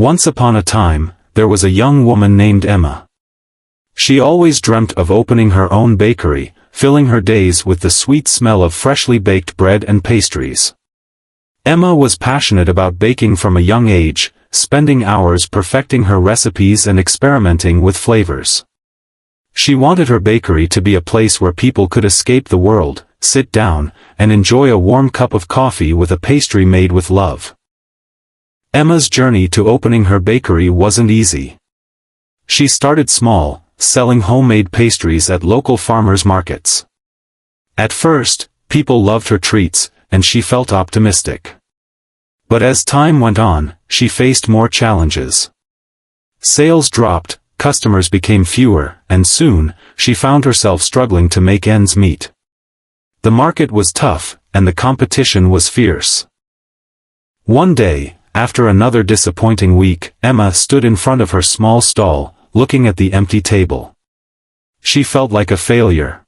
Once upon a time, there was a young woman named Emma. She always dreamt of opening her own bakery, filling her days with the sweet smell of freshly baked bread and pastries. Emma was passionate about baking from a young age, spending hours perfecting her recipes and experimenting with flavors. She wanted her bakery to be a place where people could escape the world, sit down, and enjoy a warm cup of coffee with a pastry made with love. Emma's journey to opening her bakery wasn't easy. She started small, selling homemade pastries at local farmers' markets. At first, people loved her treats, and she felt optimistic. But as time went on, she faced more challenges. Sales dropped, customers became fewer, and soon, she found herself struggling to make ends meet. The market was tough, and the competition was fierce. One day, after another disappointing week, Emma stood in front of her small stall, looking at the empty table. She felt like a failure.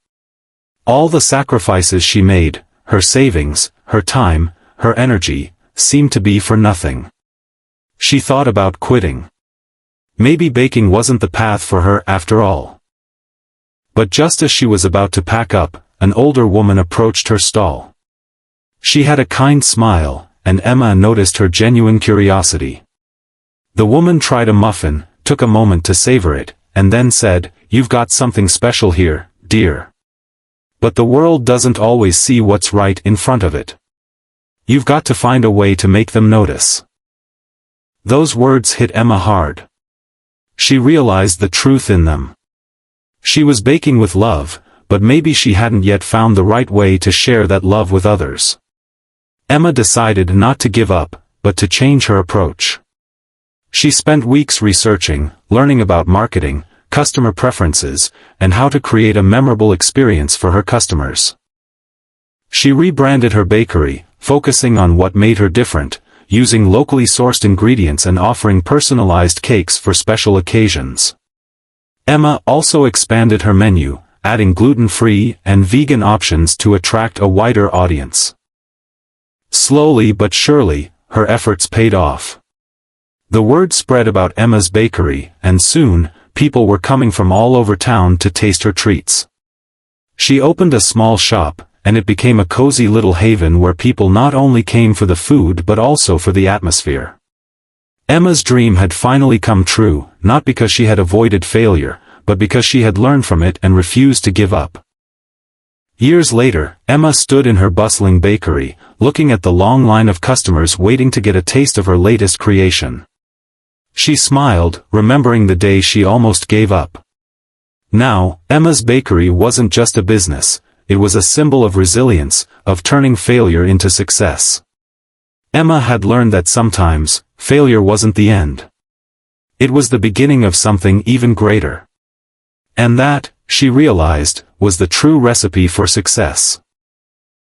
All the sacrifices she made, her savings, her time, her energy, seemed to be for nothing. She thought about quitting. Maybe baking wasn't the path for her after all. But just as she was about to pack up, an older woman approached her stall. She had a kind smile, and Emma noticed her genuine curiosity. The woman tried a muffin, took a moment to savor it, and then said, "You've got something special here, dear. But the world doesn't always see what's right in front of it. You've got to find a way to make them notice." Those words hit Emma hard. She realized the truth in them. She was baking with love, but maybe she hadn't yet found the right way to share that love with others. Emma decided not to give up, but to change her approach. She spent weeks researching, learning about marketing, customer preferences, and how to create a memorable experience for her customers. She rebranded her bakery, focusing on what made her different, using locally sourced ingredients and offering personalized cakes for special occasions. Emma also expanded her menu, adding gluten-free and vegan options to attract a wider audience. Slowly but surely, her efforts paid off. The word spread about Emma's bakery, and soon, people were coming from all over town to taste her treats. She opened a small shop, and it became a cozy little haven where people not only came for the food but also for the atmosphere. Emma's dream had finally come true, not because she had avoided failure, but because she had learned from it and refused to give up. Years later, Emma stood in her bustling bakery, looking at the long line of customers waiting to get a taste of her latest creation. She smiled, remembering the day she almost gave up. Now, Emma's bakery wasn't just a business, it was a symbol of resilience, of turning failure into success. Emma had learned that sometimes, failure wasn't the end. It was the beginning of something even greater. And that, she realized, was the true recipe for success.